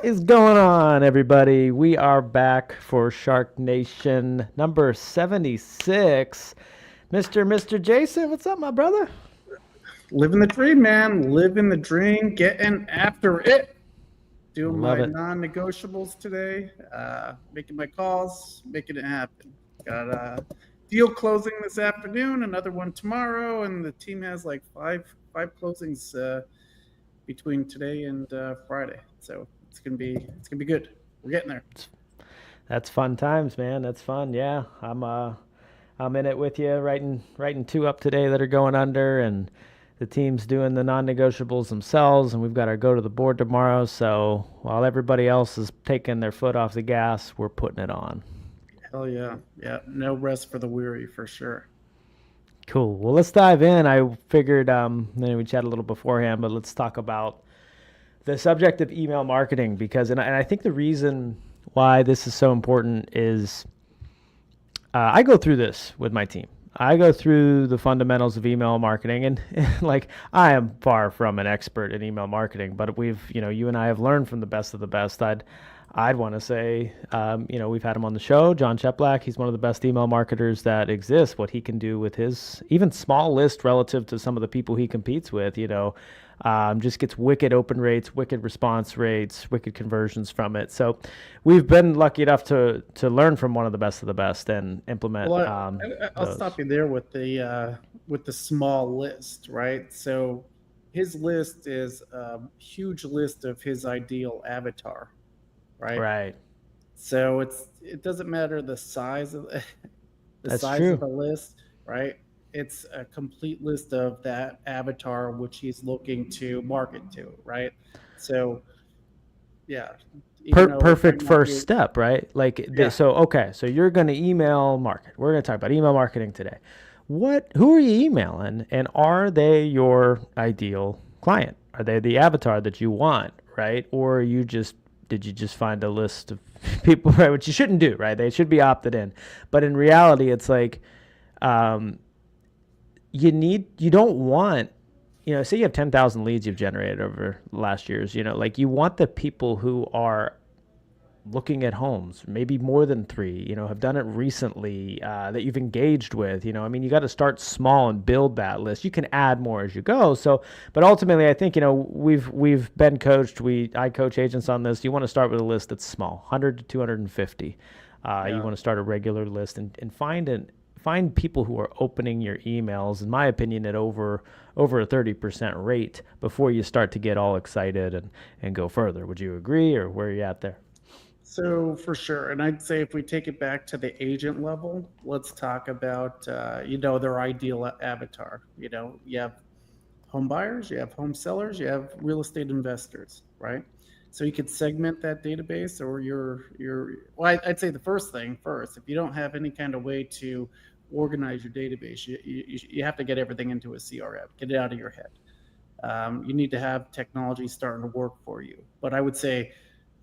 is going on, everybody? We are back for SharkNation number 76. Mr. Jason, what's up, my brother? Living the dream, man. Living the dream, getting after it. Doing Love my it. non-negotiables today. Making my calls, making it happen. Got a deal closing this afternoon, another one tomorrow, and the team has like five closings between today and Friday. So it's gonna be good. We're getting there. That's fun times, man. That's fun. Yeah, I'm in it with you, writing two up today that are going under, and the team's doing the non-negotiables themselves, and we've got our go to the board tomorrow. So while everybody else is taking their foot off the gas, we're putting it on. Hell yeah, yeah. No rest for the weary for sure. Cool. Well, let's dive in. I figured, we chat a little beforehand, but let's talk about the subject of email marketing because, and I think the reason why this is so important is I go through this with my team. I go through the fundamentals of email marketing, and like I am far from an expert in email marketing, but you and I have learned from the best of the best. I'd want to say, we've had him on the show, John Cheplack. He's one of the best email marketers that exists. What he can do with his even small list relative to some of the people he competes with, just gets wicked open rates, wicked response rates, wicked conversions from it. So we've been lucky enough to learn from one of the best and implement Well, I'll those. stop you there with the small list, right? So his list is a huge list of his ideal avatar, right? Right. So it doesn't matter the size of the That's size of true. the list, right? It's a complete list of that avatar which he's looking to market to, right? So yeah, even though it Perfect might not first be, step, right? Like, yeah. so you're going to email market. We're going to talk about email marketing today. Who are you emailing, and are they your ideal client? Are they the avatar that you want, right? Or did you just find a list of people, right? Which you shouldn't do, right? They should be opted in. But in reality, it's like, um, you don't want, say you have 10,000 leads you've generated over last year's, like you want the people who are looking at homes, maybe more than three, have done it recently, that you've engaged with, you got to start small and build that list. You can add more as you go. So, but ultimately I think, we've been coached. I coach agents on this. You want to start with a list that's small, 100 to 250. You Yeah. want to start a regular list and find people who are opening your emails, in my opinion, at over a 30% rate before you start to get all excited and go further. Would you agree, or where are you at there? So for sure, and I'd say if we take it back to the agent level, let's talk about their ideal avatar. You have home buyers, you have home sellers, you have real estate investors, right? So you could segment that database, or I'd say the first thing first, if you don't have any kind of way to organize your database, you have to get everything into a CRM, get it out of your head. You need to have technology starting to work for you. But I would say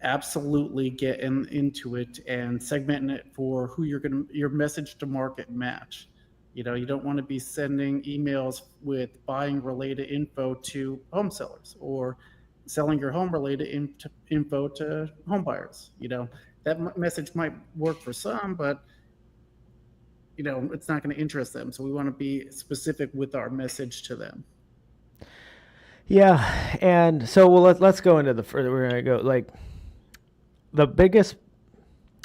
absolutely get into it and segmenting it for who your message to market match. You don't want to be sending emails with buying related info to home sellers, or selling your home related info to home buyers. That message might work for some, but it's not going to interest them. So we want to be specific with our message to them. Yeah, and so let's go into the further. We're gonna go like the biggest.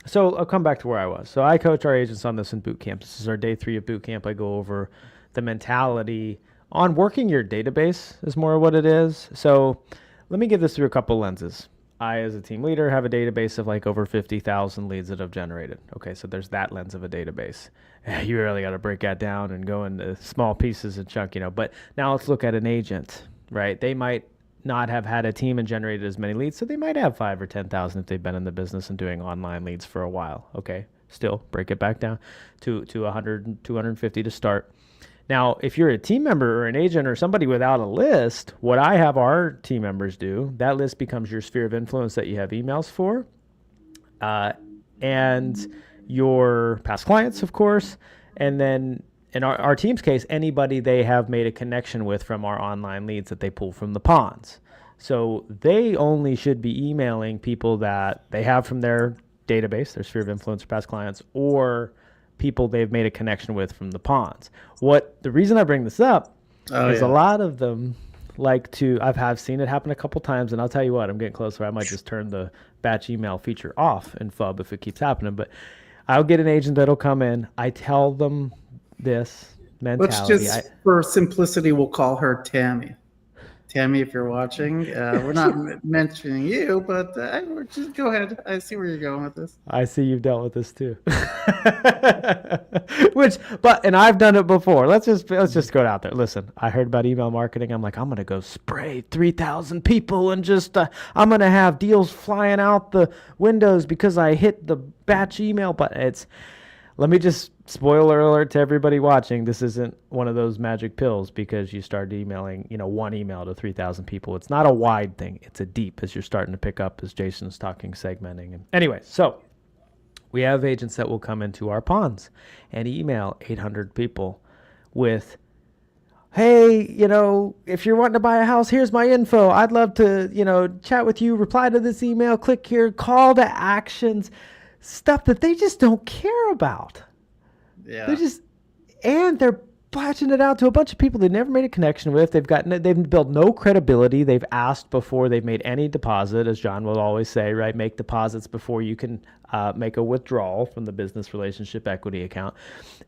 So I'll come back to where I was. So I coach our agents on this in boot camp. This is our day 3 of boot camp. I go over the mentality on working your database is more what it is. So let me get this through a couple lenses. I, as a team leader, have a database of like over 50,000 leads that I've generated. Okay, so there's that lens of a database. You really got to break that down and go into small pieces and chunk, But now let's look at an agent, right? They might not have had a team and generated as many leads, so they might have 5 or 10,000 if they've been in the business and doing online leads for a while. Okay, still break it back down to 100, 250 to start. Now, if you're a team member or an agent or somebody without a list, what I have our team members do, that list becomes your sphere of influence that you have emails for, and your past clients, of course, and then in our team's case, anybody they have made a connection with from our online leads that they pull from the ponds. So they only should be emailing people that they have from their database, their sphere of influence or past clients, or people they've made a connection with from the ponds. What the reason I bring this up Oh is a yeah. lot of them like to, I've seen it happen a couple times, and I'll tell you what, I'm getting closer. I might just turn the batch email feature off in FUB if it keeps happening. But I'll get an agent that'll come in. I tell them this Let's mentality. just, for simplicity, we'll call her Tammy. Tammy, if you're watching, we're not mentioning you, but just go ahead. I see where you're going with this. I see you've dealt with this too. And I've done it before. Let's just go out there. Listen, I heard about email marketing. I'm like, I'm gonna go spray 3,000 people and just I'm gonna have deals flying out the windows because I hit the batch email button. Let me just spoiler alert to everybody watching. This isn't one of those magic pills because you start emailing, one email to 3,000 people. It's not a wide thing. It's a deep as you're starting to pick up as Jason's talking segmenting. And anyway, so we have agents that will come into our ponds and email 800 people with, hey, if you're wanting to buy a house, here's my info. I'd love to, chat with you. Reply to this email. Click here. Call to actions. Stuff that they just don't care about. Yeah. They're batching it out to a bunch of people they never made a connection with. They've built no credibility. They've asked before they've made any deposit, as John will always say, right? Make deposits before you can make a withdrawal from the business relationship equity account.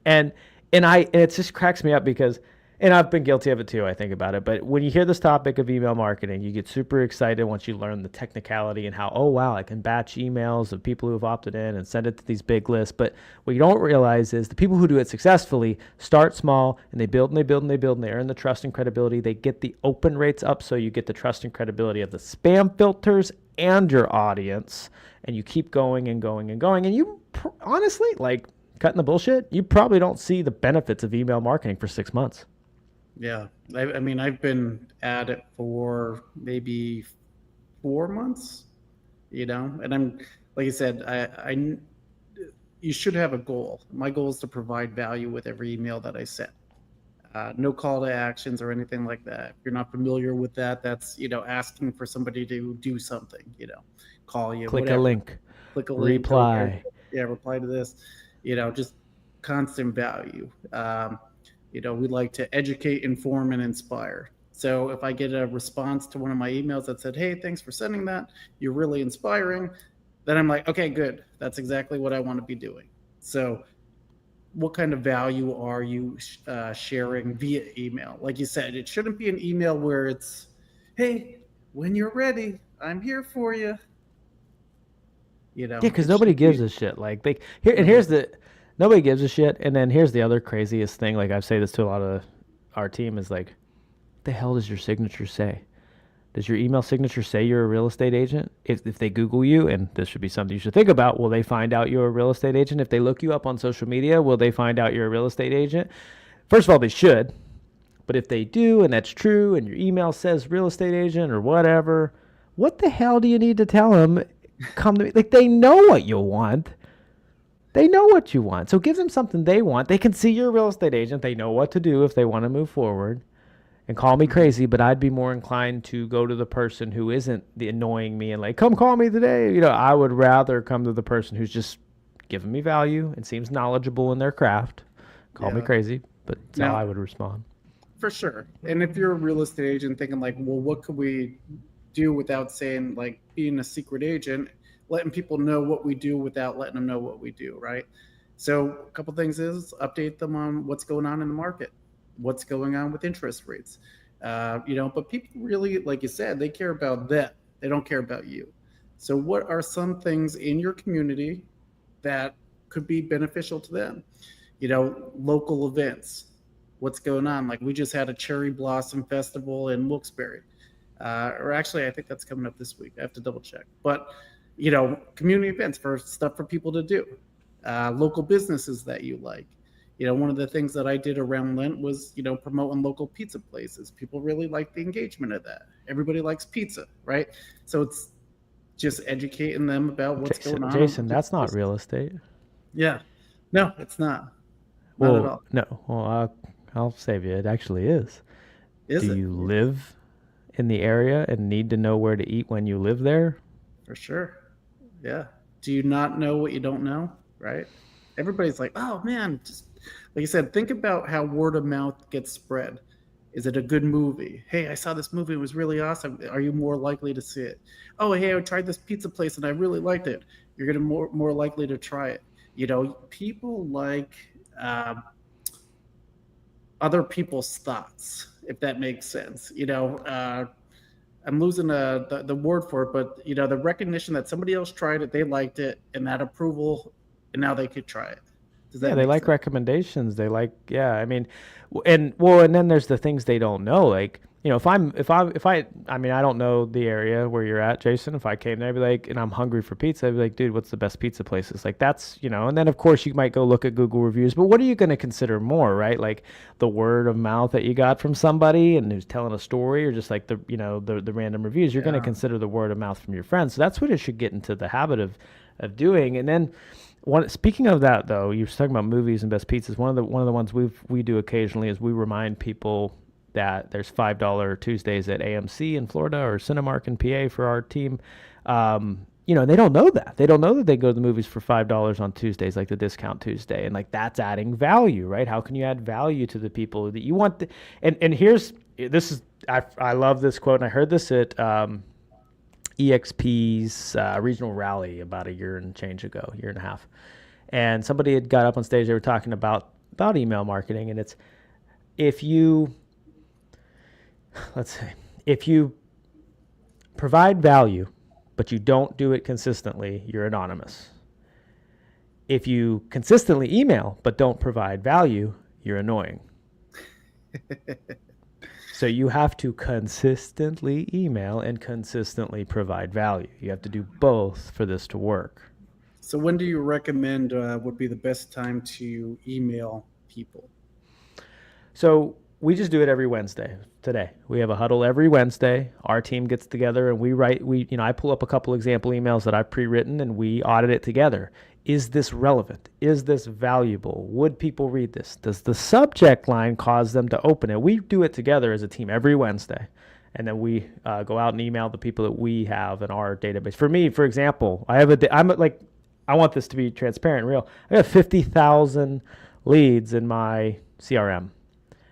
And it just cracks me up because, and I've been guilty of it too, I think about it. But when you hear this topic of email marketing, you get super excited once you learn the technicality and how, oh, wow, I can batch emails of people who have opted in and send it to these big lists. But what you don't realize is the people who do it successfully start small and they build and they build and they build and they earn the trust and credibility. They get the open rates up so you get the trust and credibility of the spam filters and your audience. And you keep going and going and going. And you honestly, like cutting the bullshit, you probably don't see the benefits of email marketing for 6 months. Yeah. I mean, I've been at it for maybe 4 months, and I'm, like I said, you should have a goal. My goal is to provide value with every email that I send. No call to actions or anything like that. If you're not familiar with that, that's, asking for somebody to do something, call you, Click whatever. a link. Click a link. Reply. Reply to this, just constant value. We like to educate, inform, and inspire. So if I get a response to one of my emails that said, hey, thanks for sending that, you're really inspiring, then I'm like, okay, good. That's exactly what I want to be doing. So what kind of value are you sharing via email? Like you said, it shouldn't be an email where it's, hey, when you're ready, I'm here for you. Yeah, because nobody gives a shit. Like nobody gives a shit. And then here's the other craziest thing. Like I say this to a lot of our team is like, what the hell does your signature say? Does your email signature say you're a real estate agent? If they Google you, and this should be something you should think about, will they find out you're a real estate agent? If they look you up on social media, will they find out you're a real estate agent? First of all, they should. But if they do, and that's true, and your email says real estate agent or whatever, what the hell do you need to tell them? Come to me. Like, they know what you want. They know what you want. So give them something they want. They can see you're a real estate agent. They know what to do if they want to move forward. And call me crazy, but I'd be more inclined to go to the person who isn't the annoying me and like, come call me today. I would rather come to the person who's just giving me value and seems knowledgeable in their craft. Call me crazy, but that's how I would respond. For sure. And if you're a real estate agent thinking like, well, what could we do without saying like being a secret agent, letting people know what we do without letting them know what we do, right? So a couple things is update them on what's going on in the market, what's going on with interest rates. But people really, like you said, they care about that. They don't care about you. So what are some things in your community that could be beneficial to them? Local events, what's going on? Like we just had a cherry blossom festival in Wilkes-Barre. Or actually, I think that's coming up this week. I have to double check. But, community events for stuff for people to do. Local businesses that you like. One of the things that I did around Lent was, promoting local pizza places. People really like the engagement of that. Everybody likes pizza, right? So it's just educating them about what's going on. Jason, that's not real estate. Yeah. No, it's not. Not at all. No. Well, I'll save you. It actually is. Is Do it? you live in the area and need to know where to eat when you live there. For sure. Yeah. Do you not know what you don't know? Right. Everybody's like, oh man, just like you said, think about how word of mouth gets spread. Is it a good movie? Hey, I saw this movie. It was really awesome. Are you more likely to see it? Oh, hey, I tried this pizza place and I really liked it. You're going to more likely to try it. You know, people like um, other people's thoughts, if that makes sense. I'm losing the word for it, but the recognition that somebody else tried it, they liked it, and that approval, and now they could try it. Does Yeah, that they make like sense? recommendations. They like, yeah, I mean, and then there's the things they don't know. Like, I mean, I don't know the area where you're at, Jason. If I came there, I'd be like, and I'm hungry for pizza, I'd be like, dude, what's the best pizza places? Like, and then of course you might go look at Google reviews, but what are you going to consider more, right? Like the word of mouth that you got from somebody and who's telling a story, or just like the random reviews. You're going to Yeah. consider the word of mouth from your friends. So that's what it should get into the habit of doing. And then speaking of that, though, you're talking about movies and best pizzas. One of the ones we do occasionally is we remind people that there's $5 Tuesdays at AMC in Florida or Cinemark in PA for our team. They don't know that. They don't know that they go to the movies for $5 on Tuesdays, like the discount Tuesday, and like that's adding value, right? How can you add value to the people that you want? And here's this is I love this quote, and I heard this at EXP's regional rally about a year and change ago, year and a half. And somebody had got up on stage. They were talking about email marketing, and it's if you let's say if you provide value, but you don't do it consistently, you're anonymous. If you consistently email but don't provide value, you're annoying. So you have to consistently email and consistently provide value. You have to do both for this to work. So when do you recommend would be the best time to email people? So we just do it every Wednesday. Today we have a huddle every Wednesday. Our team gets together and we write. I pull up a couple example emails that I've pre-written and we audit it together. Is this relevant? Is this valuable? Would people read this? Does the subject line cause them to open it? We do it together as a team every Wednesday. And then we go out and email the people that we have in our database. For me, for example, I want this to be transparent and real. I have 50,000 leads in my CRM.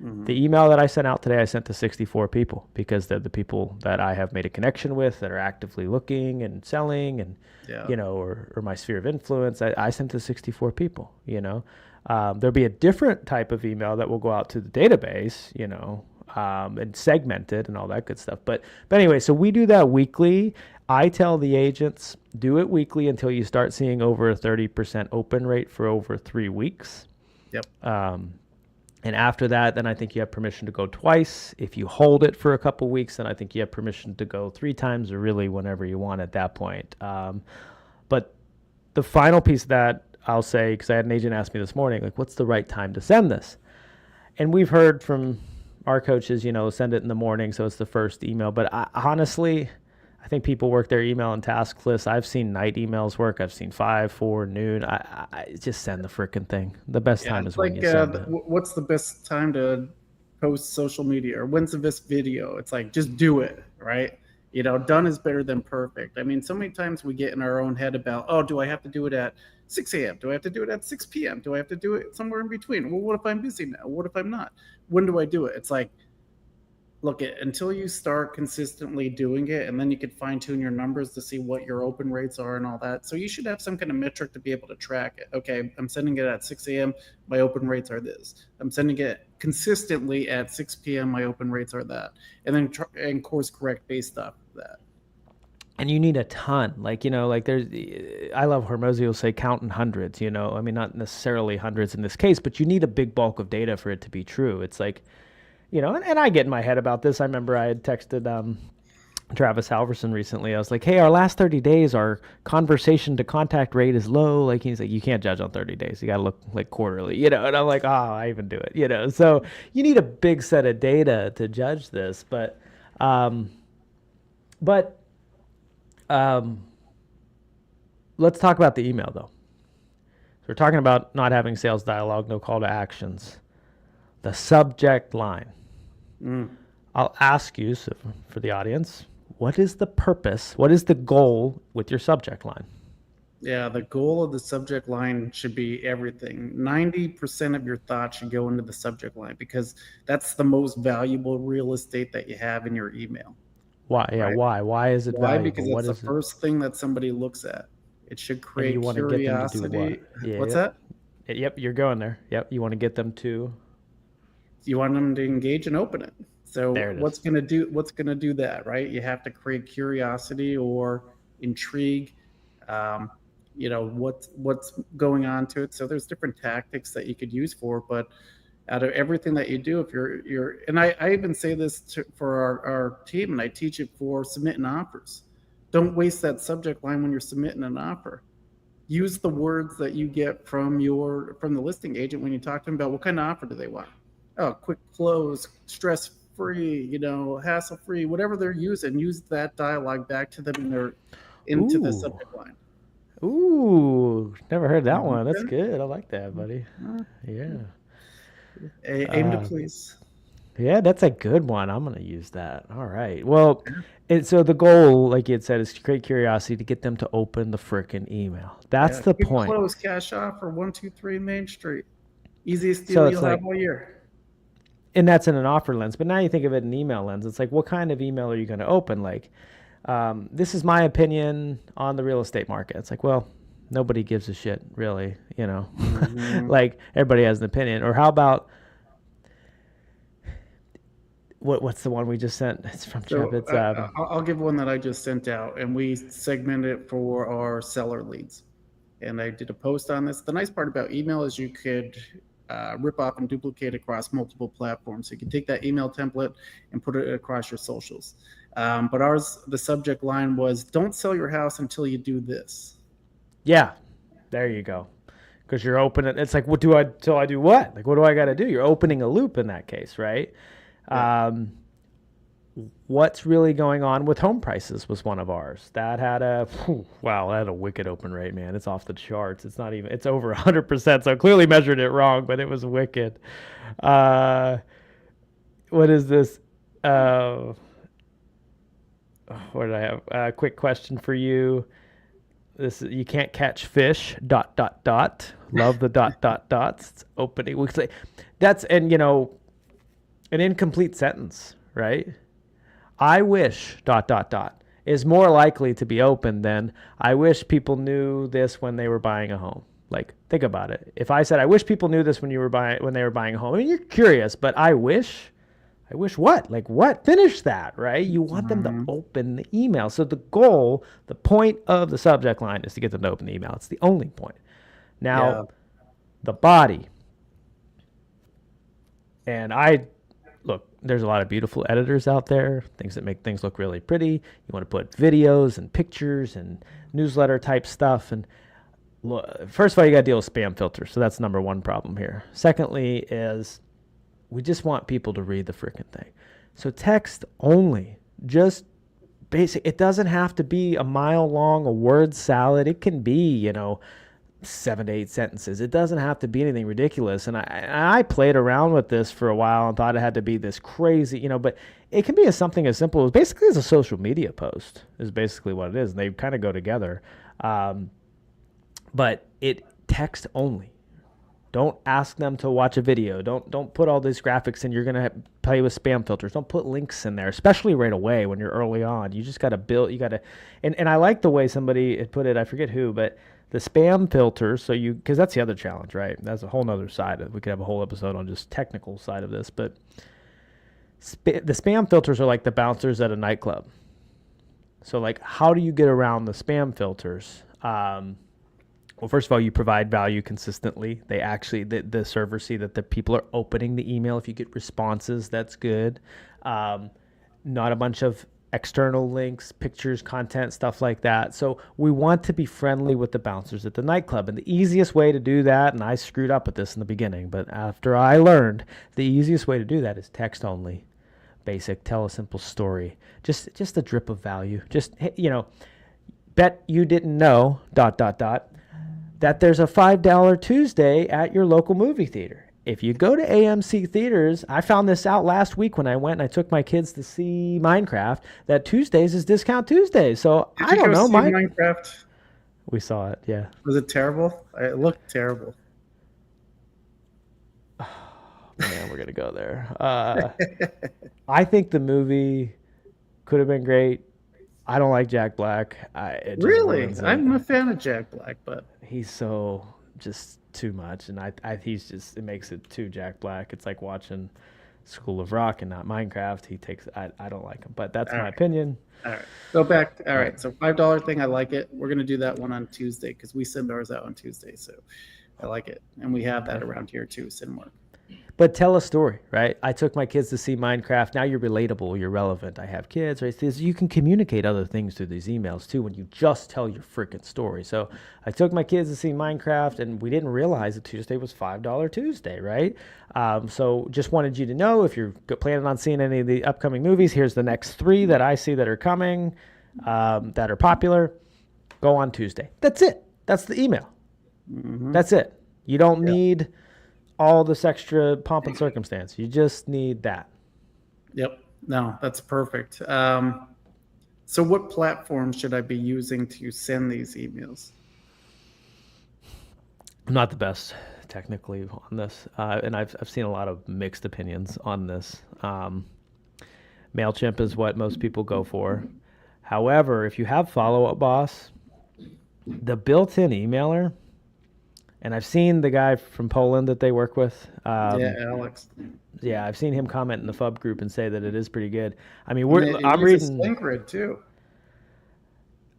Mm-hmm. The email that I sent out today, I sent to 64 people because they're the people that I have made a connection with that are actively looking and selling and, Yeah. or my sphere of influence. I sent to 64 people, There'll be a different type of email that will go out to the database, and segment it and all that good stuff. But anyway, so we do that weekly. I tell the agents, do it weekly until you start seeing over a 30% open rate for over 3 weeks. Yep. And after that, then I think you have permission to go twice. If you hold it for a couple weeks, then I think you have permission to go 3 times or really whenever you want at that point. But the final piece of that I'll say, because I had an agent ask me this morning, like, what's the right time to send this? And we've heard from our coaches, send it in the morning, so it's the first email. But honestly, I think people work their email and task lists. I've seen night emails work. I've seen 5, 4, noon. I just send the freaking thing. The best Yeah, time it's is when like you send it. what's the best time to post social media, or when's the best video? It's like just do it, right? Done is better than perfect. I mean, so many times we get in our own head about, oh, do I have to do it at 6 a.m.? Do I have to do it at 6 p.m.? Do I have to do it somewhere in between? Well, what if I'm busy now? What if I'm not? When do I do it? It's like, look, until you start consistently doing it, and then you could fine tune your numbers to see what your open rates are and all that. So you should have some kind of metric to be able to track it. Okay, I'm sending it at 6 a.m. My open rates are this. I'm sending it consistently at 6 p.m. My open rates are that, and then and course correct based off of that. And you need a ton. Like there's, I love Hormozy will say count in hundreds, I mean, not necessarily hundreds in this case, but you need a big bulk of data for it to be true. It's like, and I get in my head about this. I remember I had texted Travis Halverson recently. I was like, hey, our last 30 days, our conversation to contact rate is low. Like, he's like, you can't judge on 30 days. You got to look like quarterly, and I'm like, oh, I even do it, So you need a big set of data to judge this. But let's talk about the email, though. So we're talking about not having sales dialogue, no call to actions. The subject line. I'll ask you, so for the audience, what is the purpose? What is the goal with your subject line? Yeah, the goal of the subject line should be everything. 90% of your thoughts should go into the subject line because that's the most valuable real estate that you have in your email, Why? Yeah, right? why? Why is it Why? Because valuable? What that's the is it? first thing that somebody looks at. It should And you create want to get them to do what? curiosity. Yeah, What's yep. that? Yep, you're going there. Yep, you want to get them to. You want them to engage and open it. So There it is. what's gonna do that, right? You have to create curiosity or intrigue. Um, what's going on to it. So there's different tactics that you could use for, but out of everything that you do, if you're and I even say this for our team, and I teach it for submitting offers. Don't waste that subject line when you're submitting an offer. Use the words that you get from the listing agent when you talk to them about what kind of offer do they want. Oh, quick close, stress free, hassle free, whatever they're using. Use that dialogue back to them into the Ooh. subject line. Ooh. Never heard that one. That's Okay. good. I like that, buddy. Yeah. Aim to Uh, please. yeah, that's a good one. I'm gonna use that. All right. Well, so the goal, like you had said, is to create curiosity to get them to open the frickin' email. That's Yeah, the quick point. close, cash offer, 123 Main Street. Easiest So deal it's you'll have like, all year. and that's in an offer lens. But now you think of it in email lens. It's like, what kind of email are you going to open? Like, this is my opinion on the real estate market. It's like, well, nobody gives a shit, really. Mhm. Like everybody has an opinion. Or how about what's the one we just sent? It's from Chip. So It's I'll give one that I just sent out, and we segmented it for our seller leads. And I did a post on this. The nice part about email is you could rip off and duplicate across multiple platforms. So you can take that email template and put it across your socials. But ours, the subject line was, "Don't sell your house until you do this." yeah. There you go. Because you're opening. It's like, what do I till I do what? Like, what do I got to do? You're opening a loop in that case, right? Yeah. Um, what's really going on with home prices was one of ours. That had wow, that had a wicked open rate, man. It's off the charts. It's not even, it's over 100%. So I clearly measured it wrong, but it was wicked. Uh, what is this? Uh, what did I have? Quick question for you. This you can't catch fish. Dot dot dot. Love the dot dot dots. It's opening. That's an incomplete sentence, right? I wish dot dot dot is more likely to be open than I wish people knew this when they were buying a home. Like, think about it. If I said I wish people knew this when they were buying a home, I mean, you're curious, but I wish what? Like what? Finish that, right? You want them to Mhm. open the email. So the goal, the point of the subject line is to get them to open the email. It's the only point. Now, Yeah. the body, and look, there's a lot of beautiful editors out there, things that make things look really pretty. You want to put videos and pictures and newsletter type stuff. And first of all, you got to deal with spam filters. So that's number one problem here. Secondly, is we just want people to read the freaking thing. So text only, just basic. It doesn't have to be a mile long, a word salad. It can be, 7 to 8 sentences. It doesn't have to be anything ridiculous. And I played around with this for a while and thought it had to be this crazy, but it can be something as simple as basically as a social media post is basically what it is. And they kind of go together. But it text only. Don't ask them to watch a video. Don't put all these graphics in. You're gonna play with spam filters. Don't put links in there, especially right away when you're early on. You just gotta build. You gotta, and I like the way somebody had put it. I forget who, but the spam filters. So because that's the other challenge, right? That's a whole nother side. We could have a whole episode on just technical side of this, but the spam filters are like the bouncers at a nightclub. So like, how do you get around the spam filters? Well, first of all, you provide value consistently. They actually, the servers see that the people are opening the email. If you get responses, that's good. Not a bunch of external links, pictures, content, stuff like that. So we want to be friendly with the bouncers at the nightclub. And the easiest way to do that, and I screwed up with this in the beginning, but after I learned, the easiest way to do that is text only. Basic, tell a simple story. Just a drip of value. Just, bet you didn't know, dot, dot, dot, that there's a $5 Tuesday at your local movie theater. if you go to AMC theaters, I found this out last week when I went and I took my kids to see Minecraft, that Tuesdays is discount Tuesday. So Did I you don't go know, see Minecraft? We saw it, yeah. Was it terrible? It looked terrible. Man, we're gonna go there. I think the movie could have been great. I don't like Jack Black. It just Really? ruins it. I'm a fan of Jack Black, but He's so just too much, and he's just, it makes it too Jack Black. It's like watching School of Rock and not Minecraft. I don't like him, but that's my opinion. All right, go back. All right, so $5 thing, I like it. We're gonna do that one on Tuesday because we send ours out on Tuesday, so I like it, and we have that around here too. Cinmark. But tell a story, right? I took my kids to see Minecraft. Now you're relatable, you're relevant. I have kids, right? You can communicate other things through these emails too when you just tell your freaking story. So I took my kids to see Minecraft, and we didn't realize that Tuesday was $5 Tuesday, right? So just wanted you to know, if you're planning on seeing any of the upcoming movies, here's the next 3 that I see that are coming, that are popular. Go on Tuesday. That's it. That's the email. Mm-hmm. That's it. You don't need all this extra pomp and circumstance. You just need that. Yep. No, that's perfect. So what platform should I be using to send these emails? I'm not the best technically on this, and I've seen a lot of mixed opinions on this. MailChimp is what most people go for. However, if you have Follow Up Boss, the built-in emailer, and I've seen the guy from Poland that they work with. Alex. Yeah, I've seen him comment in the FUB group and say that it is pretty good. I mean, I'm reading SlinkGrid too.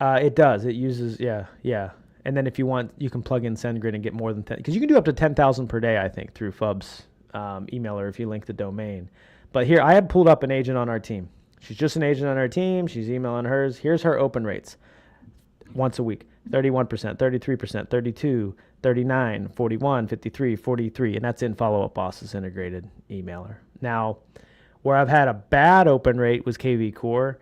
It does. It uses yeah. And then if you want, you can plug in SendGrid and get more than 10, because you can do up to 10,000 per day, I think, through FUB's emailer if you link the domain. But here, I have pulled up an agent on our team. She's just an agent on our team. She's emailing hers. Here's her open rates. Once a week, 31%, 33%, 32, 39, 41, 53, 43, and that's in Follow Up Boss's integrated emailer. Now, where I've had a bad open rate was KV Core.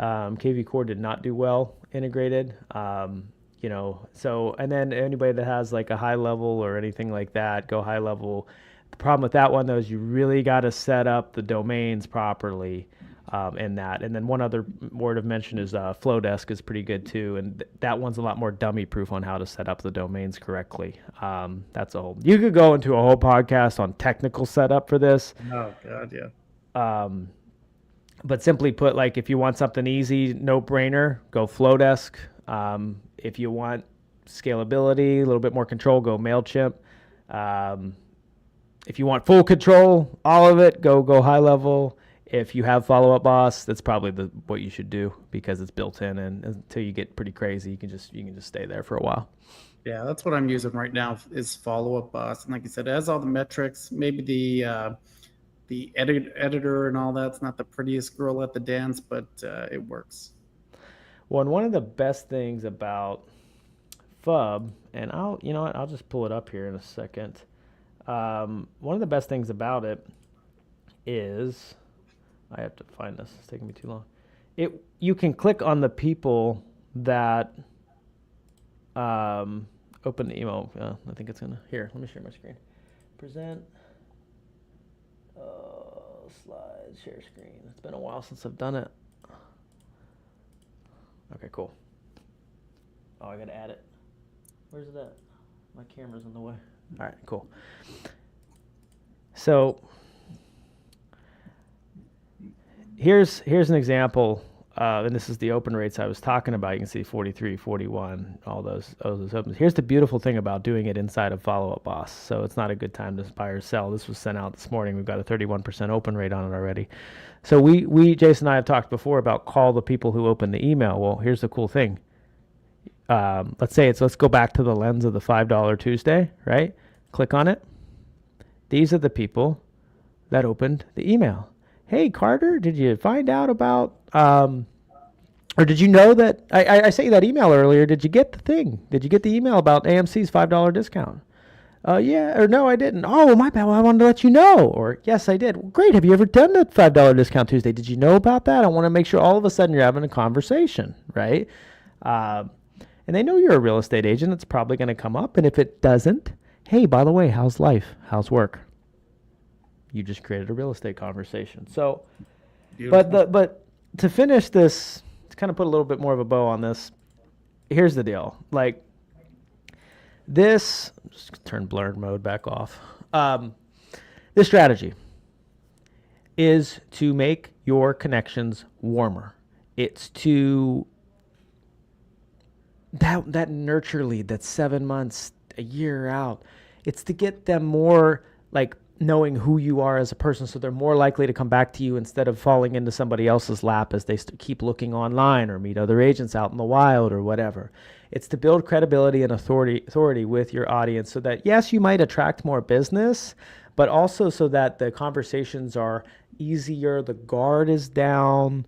KV Core did not do well integrated. So, and then anybody that has like a high level or anything like that, go high level. The problem with that one, though, is you really got to set up the domains properly. In that. And then one other word of mention is Flowdesk is pretty good too, and that one's a lot more dummy proof on how to set up the domains correctly. That's a whole, you could go into a whole podcast on technical setup for this. Oh God, yeah. But simply put, like, if you want something easy, no brainer, go Flowdesk. If you want scalability, a little bit more control, go MailChimp. If you want full control, all of it, go high level. If you have Follow Up Boss, that's probably what you should do, because it's built in, and until you get pretty crazy, you can just stay there for a while. Yeah, that's what I'm using right now is Follow Up Boss, and like you said, it has all the metrics. Maybe the editor and all that's not the prettiest girl at the dance, but it works. Well, and one of the best things about FUB, and I'll just pull it up here in a second. One of the best things about it is, I have to find this. It's taking me too long. You can click on the people that open the email. I think it's gonna. Here, let me share my screen. Present. Slides. Share screen. It's been a while since I've done it. Okay, cool. Oh, I gotta add it. Where's it at? My camera's in the way. All right, cool. So here's an example, and this is the open rates I was talking about. You can see 43, 41, all those opens. Here's the beautiful thing about doing it inside of Follow Up Boss. So it's not a good time to buy or sell. This was sent out this morning. We've got a 31% open rate on it already. So we Jason and I have talked before about call the people who open the email. Well, here's the cool thing. Let's go back to the lens of the $5 Tuesday, right? Click on it. These are the people that opened the email. Hey, Carter, did you find out about, or did you know that, I sent you that email earlier. Did you get the thing? Did you get the email about AMC's $5 discount? Yeah, or no, I didn't. Oh, well, my bad. Well, I wanted to let you know. Or, yes, I did. Well, great. Have you ever done that $5 discount Tuesday? Did you know about that? I want to make sure all of a sudden you're having a conversation, right? And they know you're a real estate agent. It's probably going to come up. And if it doesn't, hey, by the way, how's life? How's work? You just created a real estate conversation. So, Beautiful. but to finish this, to kind of put a little bit more of a bow on this, here's the deal. Like this, just turn blurred mode back off. This strategy is to make your connections warmer. It's to that nurture lead that's 7 months, a year out. It's to get them more like knowing who you are as a person, so they're more likely to come back to you instead of falling into somebody else's lap as they keep looking online or meet other agents out in the wild or whatever. It's to build credibility and authority with your audience so that, yes, you might attract more business, but also so that the conversations are easier, the guard is down,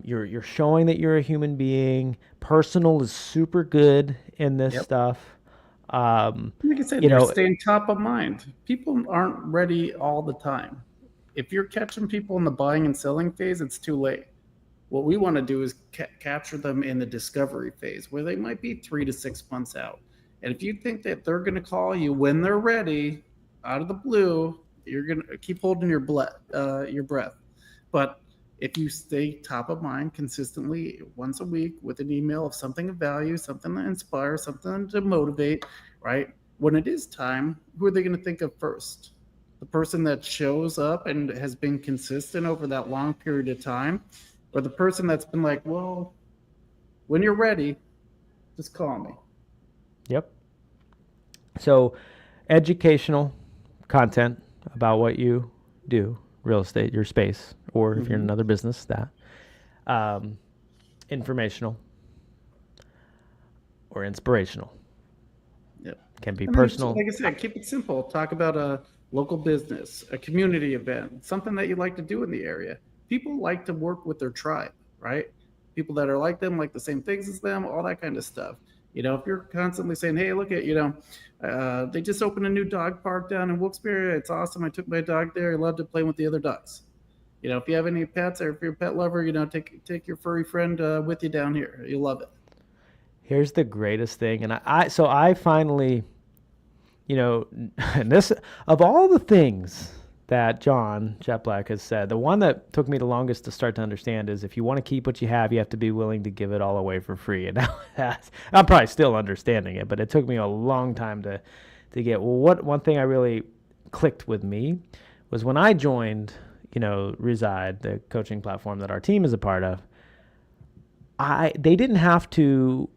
you're showing that you're a human being. Personal is super good in this Yep. stuff. Like I said, You you're know, staying top of mind. People aren't ready all the time. If you're catching people in the buying and selling phase, it's too late. What we want to do is capture them in the discovery phase where they might be 3 to 6 months out. And if you think that they're going to call you when they're ready out of the blue, you're going to keep holding your breath. But if you stay top of mind consistently once a week with an email of something of value, something that inspires, something to motivate, right? When it is time, who are they going to think of first? The person that shows up and has been consistent over that long period of time, or the person that's been like, well, when you're ready, just call me. yep. So, educational content about what you do, real estate, your space, or if you're in Mm-hmm. another business, that. Um, informational or inspirational. Yep. Can be And then, personal. like I said, keep it simple. Talk about a local business, a community event, something that you like to do in the area. People like to work with their tribe, right? People that are like them, like the same things as them, all that kind of stuff. If you're constantly saying, "Hey, look at they just opened a new dog park down in Wilkes-Barre. It's awesome. I took my dog there. I loved it playing with the other dogs." If you have any pets or if you're a pet lover, take your furry friend with you down here. You'll love it. Here's the greatest thing, and I finally, and this of all the things that John Black has said, the one that took me the longest to start to understand is if you want to keep what you have, you have to be willing to give it all away for free. And now I'm probably still understanding it, but it took me a long time to get. Well, what one thing I really clicked with me was when I joined, Reside, the coaching platform that our team is a part of. They didn't have to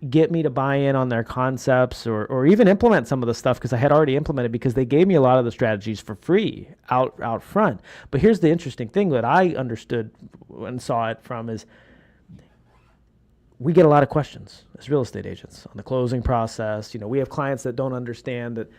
get me to buy in on their concepts or even implement some of the stuff because I had already implemented because they gave me a lot of the strategies for free out front. But here's the interesting thing that I understood and saw it from is we get a lot of questions as real estate agents on the closing process. We have clients that don't understand that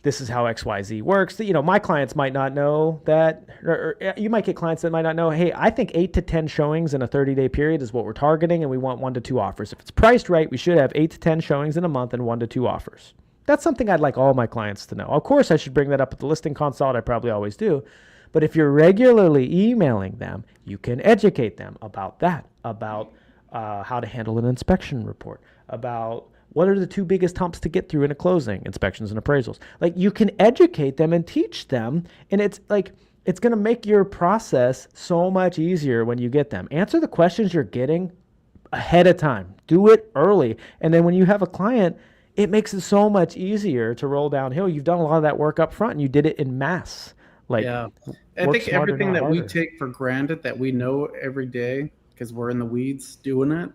this is how XYZ works. My clients might not know that, or you might get clients that might not know, hey, I think 8 to 10 showings in a 30-day period is what we're targeting, and we want 1 to 2 offers. If it's priced right, we should have 8 to 10 showings in a month and 1 to 2 offers. That's something I'd like all my clients to know. Of course, I should bring that up at the listing consult. I probably always do. But if you're regularly emailing them, you can educate them about that, about how to handle an inspection report, about what are the 2 biggest humps to get through in a closing, inspections and appraisals. Like you can educate them and teach them. And it's going to make your process so much easier when you get them. Answer the questions you're getting ahead of time. Do it early. And then when you have a client, it makes it so much easier to roll downhill. You've done a lot of that work up front and you did it in mass. Like Yeah. I work think smarter, everything not that we harder. take for granted that we know every day because we're in the weeds doing it,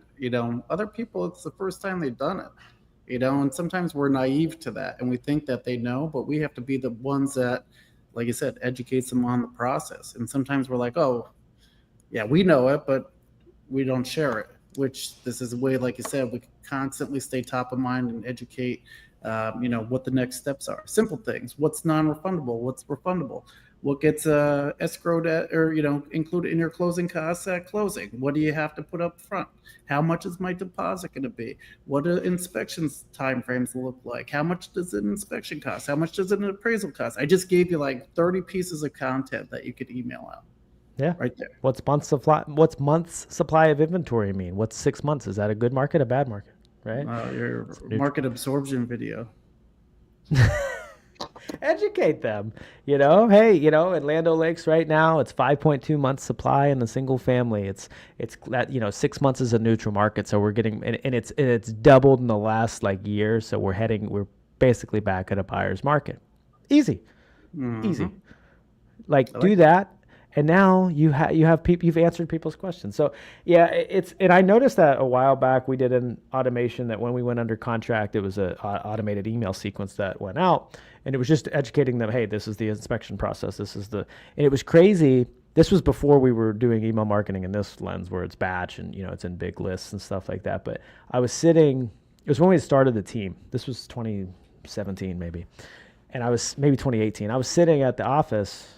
other people, it's the first time they've done it, and sometimes we're naive to that and we think that they know, but we have to be the ones that, like I said, educates them on the process. And sometimes we're like, oh, yeah, we know it, but we don't share it, which this is a way, like you said, we can constantly stay top of mind and educate, what the next steps are. Simple things. What's non-refundable? What's refundable? What gets escrowed at, or, included in your closing costs at closing? What do you have to put up front? How much is my deposit going to be? What do inspections timeframes look like? How much does an inspection cost? How much does an appraisal cost? I just gave you like 30 pieces of content that you could email out Yeah. right there. What's months supply of inventory mean? What's 6 months? Is that a good market, a bad market? Right? Your It's neutral. market absorption video. Educate them, hey, in Land O'Lakes right now, it's 5.2 months supply in the single family. It's that, 6 months is a neutral market. So we're getting, and it's doubled in the last like year. So we're basically back at a buyer's market. Easy, easy. Like I do like that. And now you've answered people's questions. So yeah, and I noticed that a while back we did an automation that when we went under contract, it was a automated email sequence that went out, and it was just educating them. Hey, this is the inspection process. And it was crazy. This was before we were doing email marketing in this lens where it's batch and it's in big lists and stuff like that. But I was sitting. It was when we started the team. This was 2017 maybe, and I was maybe 2018. I was sitting at the office.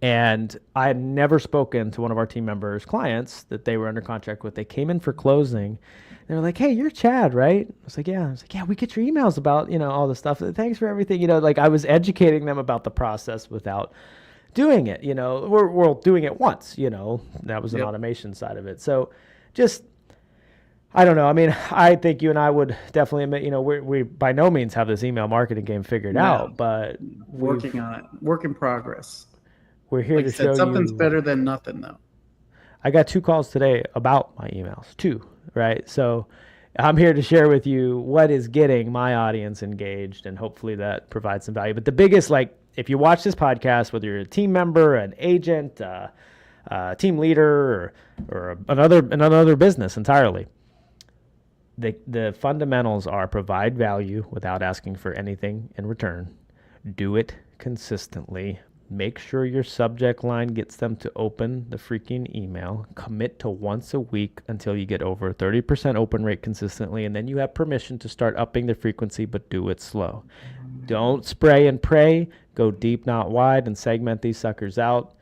And I had never spoken to one of our team members' clients that they were under contract with. They came in for closing. They were like, "Hey, you're Chad, right?" I was like, "Yeah." I was like, "Yeah, we get your emails about, all this stuff. Thanks for everything." Like I was educating them about the process without doing it. We're doing it once. That was an automation side of it. So just, I don't know. I mean, I think you and I would definitely admit, we by no means have this email marketing game figured out, but working on it. Work in progress. We're here to show you. Something's better than nothing, though. I got 2 calls today about my emails, 2, right? So I'm here to share with you what is getting my audience engaged, and hopefully that provides some value. But the biggest, if you watch this podcast, whether you're a team member, an agent, team leader, or another business entirely, the fundamentals are provide value without asking for anything in return. Do it consistently. Make sure your subject line gets them to open the freaking email. Commit to once a week until you get over 30% open rate consistently, and then you have permission to start upping the frequency, but do it slow. Don't spray and pray. Go deep, not wide, and segment these suckers out.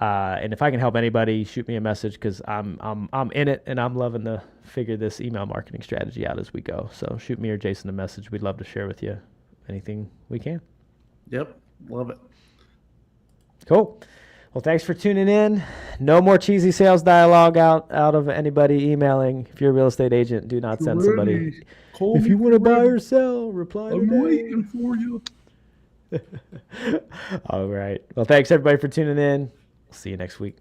And if I can help anybody, shoot me a message, because I'm in it, and I'm loving to figure this email marketing strategy out as we go. So shoot me or Jason a message. We'd love to share with you anything we can. Yep, love it. Cool. Well, thanks for tuning in. No more cheesy sales dialogue out of anybody emailing. If you're a real estate agent, do not send somebody. If you want to buy or sell, reply today. I'm waiting for you. All right. Well, thanks everybody for tuning in. See you next week.